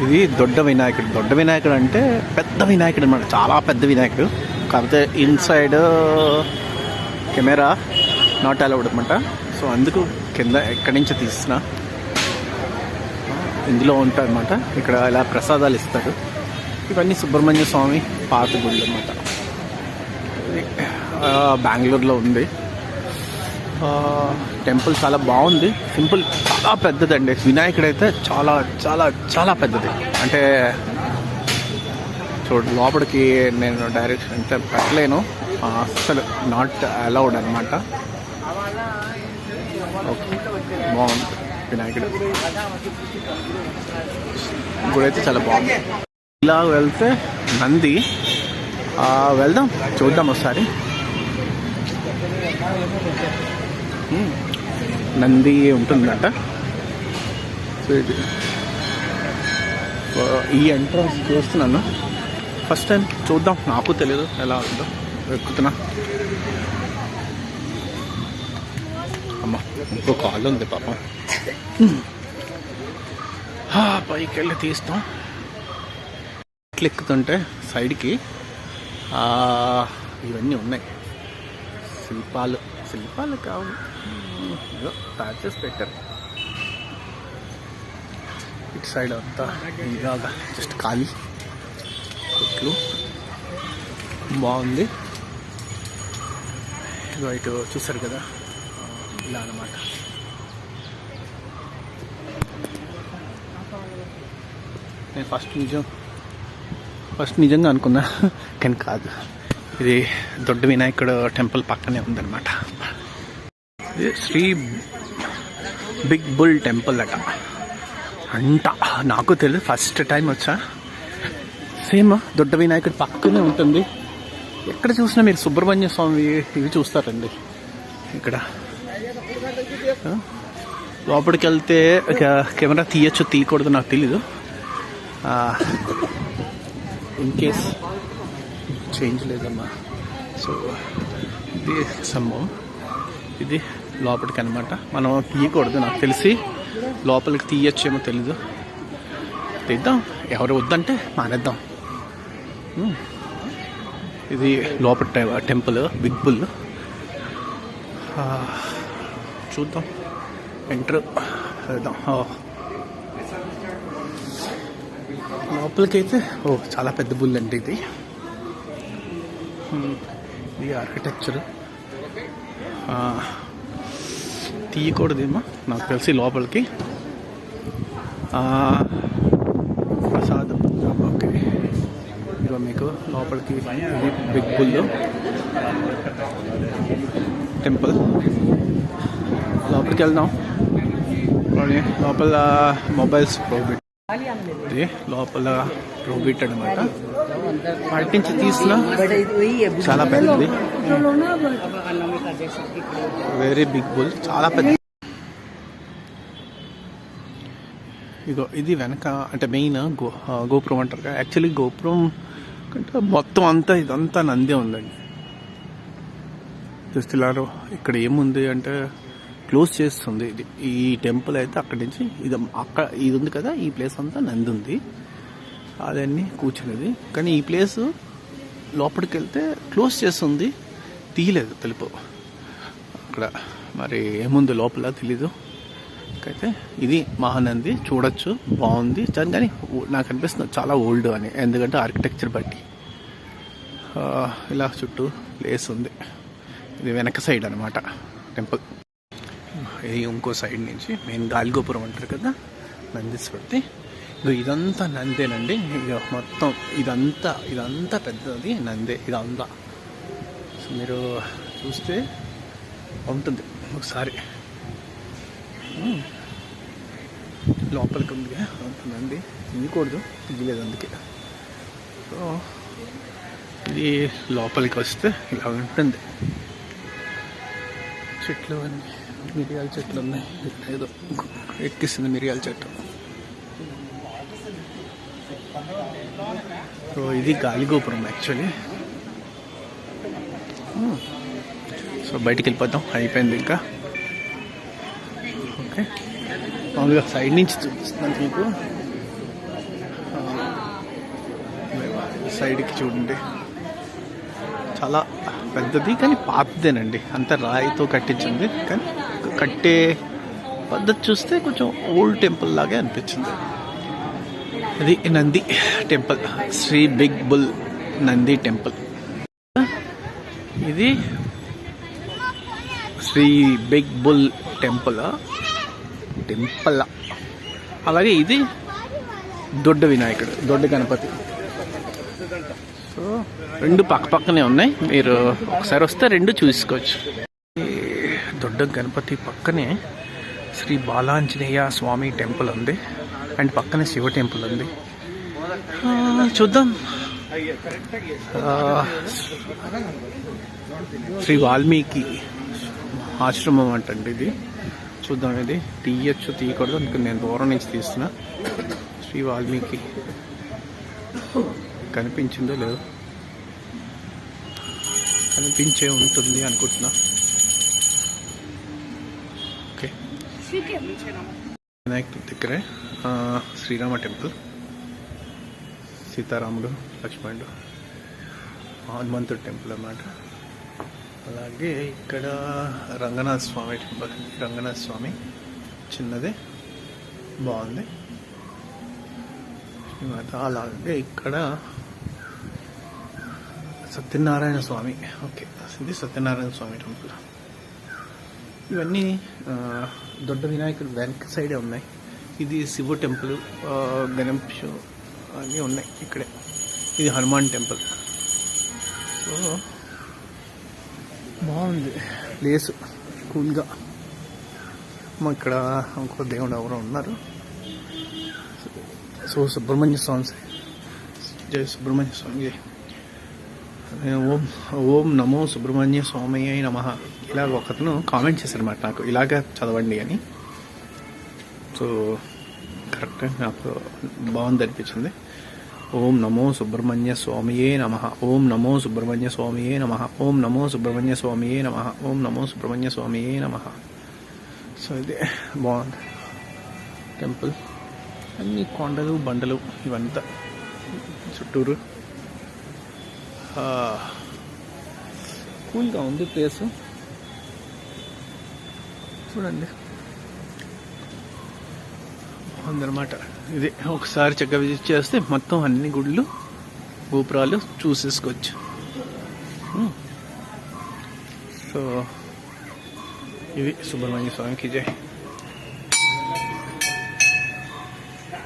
ఇది దొడ్డ వినాయకుడు అంటే పెద్ద వినాయకుడు అనమాట, చాలా పెద్ద వినాయకుడు. కాకపోతే ఇన్సైడ్ కెమెరా నాట్ అలౌడ్ అనమాట. సో అందుకు కింద ఎక్కడి నుంచి తీసిన ఇందులో ఉంటాయి అనమాట. ఇక్కడ ఇలా ప్రసాదాలు ఇస్తారు. ఇవన్నీ సుబ్రహ్మణ్య స్వామి పాత గుళ్ళు అనమాట. బెంగళూరులో ఉంది. టెంపుల్ చాలా బాగుంది, సింపుల్, చాలా పెద్దదండి. వినాయకుడు అయితే చాలా చాలా చాలా పెద్దది. అంటే చూడు, లోపలికి నేను డైరెక్షన్ అంటే పెట్టలేను, అస్సలు నాట్ అలౌడ్ అనమాట. ఓకే, బాగుంది వినాయకుడు గుడి అయితే చాలా బాగుంది. ఇలా వెళ్తే నంది, వెళ్దాం చూద్దాం ఒకసారి. నంది ఉంటుందంట. సో ఇది ఈ ఎంట్రన్స్ చూస్తున్నాను, ఫస్ట్ టైం చూద్దాం, నాకు తెలియదు ఎలా ఉందో. ఎక్కుతున్నా. అమ్మ ఇంకో కాల్ ఉంది పాపం. పైకి వెళ్ళి తీస్తాం. ఇట్లా ఎక్కుతుంటే సైడ్కి ఇవన్నీ ఉన్నాయి, శిల్పాలు కావు, తయారు చేసి పెట్టారు. ఇటు సైడ్ అంతా ఇలాగా జస్ట్ ఖాళీ కొట్లు, బాగుంది. ఇటు చూసారు కదా, ఇలా అన్నమాట. నేను ఫస్ట్ నిజంగా అనుకున్నా, కానీ కాదు. ఇది దొడ్డ వినాయకుడు టెంపుల్ పక్కనే ఉందన్నమాట. ఇది శ్రీ బిగ్ బుల్ టెంపుల్ అంట. నాకు తెలియదు, ఫస్ట్ టైం వచ్చా. సేమ్ దొడ్డ వినాయకుడు పక్కనే ఉంటుంది. ఎక్కడ చూసినా మీరు సుబ్రహ్మణ్య స్వామి ఇవి చూస్తారండి. ఇక్కడ లోపలికి వెళ్తే కెమెరా తీయచ్చు తీయకూడదు నాకు తెలీదు. ఇన్ కేస్ చేంజ్ లేదమ్మా. సో ఇది సంభవం, ఇది లోపలికి అనమాట. మనం తీయకూడదు నాకు తెలిసి, లోపలికి తీయచ్చేమో తెలీదు. తీద్దాం, ఎవరు వద్దంటే మానేద్దాం. ఇది లోపల టెంపుల్ బిగ్ బుల్. చూద్దాం, ఎంటర్ వెళ్దాం. లోపలికైతే చాలా పెద్ద బుల్ అండి ఇది. ఈ ఆర్కిటెక్చర్ తీయకూడదేమో నాకు తెలిసి లోపలికి. ప్రసాదం, ఓకే. ఇదిగో మీకు లోపలికి ఇది బిగ్ బుల్ టెంపుల్. లోపలికి వెళ్దాం. లోపల మొబైల్స్ ప్రోబిట్, ఇది లోపల ప్రోబిట్ అనమాట. వాటి నుంచి తీసిన చాలా పెద్దది, వెరీ బిగ్ బుల్, చాలా పెద్ద. ఇగో ఇది వెనక అంటే మెయిన్ గోపురం అంటారు కదా. యాక్చువల్లీ గోపురం కంటే మొత్తం అంతా ఇదంతా నందే ఉందండి. చూస్తున్నారు ఇక్కడ ఏముంది అంటే క్లోజ్ చేస్తుంది ఇది. ఈ టెంపుల్ అయితే అక్కడి నుంచి ఇది ఉంది కదా, ఈ ప్లేస్ అంతా నంది ఉంది, అదన్నీ కూర్చునేది. కానీ ఈ ప్లేస్ లోపలికి వెళ్తే క్లోజ్ చేస్తుంది, తీయలేదు తెలుపు. అక్కడ మరి ఏముంది లోపల తెలీదు. అయితే ఇది మహానంది, చూడొచ్చు, బాగుంది. కానీ నాకు అనిపిస్తుంది చాలా ఓల్డ్ అని, ఎందుకంటే ఆర్కిటెక్చర్ బట్టి. ఇలా చుట్టూ ప్లేస్ ఉంది. ఇది వెనక సైడ్ అనమాట టెంపుల్. ఇది ఇంకో సైడ్ నుంచి మెయిన్ గాలిగోపురం అంటారు కదా, నందీశ్వరిది. ఇదంతా నందేనండి. ఇక మొత్తం ఇదంతా పెద్దది నందే ఇదంతా. సో మీరు చూస్తే ఉంటుంది ఒకసారి. లోపలికి ఉంది నంది, తీయకూడదు, తీయలేదు అందుకే. సో ఇది లోపలికి వస్తే ఇలా ఉంటుంది. చెట్లు అన్నీ మిరియాల చెట్లు ఉన్నాయి. ఏదో ఎక్కిస్తుంది మిరియాల చెట్టు. సో ఇది గాలిగోపురం యాక్చువల్లీ. సో బయటికి వెళ్ళిపోతాం, అయిపోయింది ఇంకా. ఓకే, మామూలుగా సైడ్ నుంచి చూపిస్తున్నాను మీకు. సైడ్కి చూడండి, చాలా పెద్దది కానీ పాతదేనండి. అంత రాయితో కట్టించింది, కానీ కట్టే పద్ధతి చూస్తే కొంచెం ఓల్డ్ టెంపుల్ లాగే అనిపించింది. అది Nandi temple, Shri big bull Nandi temple. ఇది శ్రీ బిగ్ బుల్ టెంపుల్. అలాగే ఇది దొడ్డ వినాయకుడు, దొడ్డ గణపతి. సో రెండు పక్కనే ఉన్నాయి, మీరు ఒకసారి వస్తే రెండు చూసుకోవచ్చు. దొడ్డ గణపతి పక్కనే శ్రీ బాలాంజనేయ స్వామి టెంపుల్ ఉంది, అండ్ పక్కనే శివ టెంపుల్ ఉంది. చూద్దాం. శ్రీ వాల్మీకి ఆశ్రమం అంటండి ఇది. చూద్దాం, ఇది తీయకూడదు అందుకని నేను దూరం నుంచి తీస్తున్నా. శ్రీ వాల్మీకి కనిపించిందో లేదో, కనిపించే ఉంటుంది అనుకుంటున్నా. ఓకే, వినాయకుడి దగ్గరే శ్రీరామ టెంపుల్, సీతారాముడు లక్ష్మణుడు హనుమంతుడు టెంపుల్ అన్నమాట. అలాగే ఇక్కడ రంగనాథ స్వామి టెంపుల్. రంగనాథ స్వామి చిన్నదే, బాగుంది. అలాగే ఇక్కడ సత్యనారాయణ స్వామి. ఓకే, ఇది సత్యనారాయణ స్వామి టెంపుల్. ఇవన్నీ దొడ్డ వినాయకుడు వెనక సైడే ఉన్నాయి. ఇది శివ టెంపుల్, గణేష్ అన్నీ ఉన్నాయి ఇక్కడే. ఇది హనుమాన్ టెంపుల్. సో బాగుంది ప్లేస్, కూల్గా. ఇక్కడ ఇంకో దేవుడు ఎవరో ఉన్నారు. సో సుబ్రహ్మణ్య స్వామి, జై సుబ్రహ్మణ్య స్వామి. ఓం నమో సుబ్రహ్మణ్య స్వామి నమః. ఇలాగ ఒకతను కామెంట్ చేశారన్నమాట నాకు, ఇలాగ చదవండి అని. సో కరెక్ట్గా నాకు బాగుంది అనిపించింది. ఓం నమో సుబ్రహ్మణ్య స్వామియే నమః. ఓం నమో సుబ్రహ్మణ్య స్వామియే నమః. ఓం నమో సుబ్రహ్మణ్య స్వామియే నమః. ఓం నమో సుబ్రహ్మణ్య స్వామియే నమః. సో ఇది బాగుంది టెంపుల్. అన్ని కొండలు బండలు ఇవంతా చుట్టూరు. కూల్గా ఉంది ప్లేస్, చూడండి ఉందన్నమాట. ఇది ఒకసారి చక్కగా విజిట్ చేస్తే మొత్తం అన్ని గుళ్ళు గోపురాలు చూసేసుకోవచ్చు. సో ఇది సుబ్రహ్మణ్య స్వామికి జై.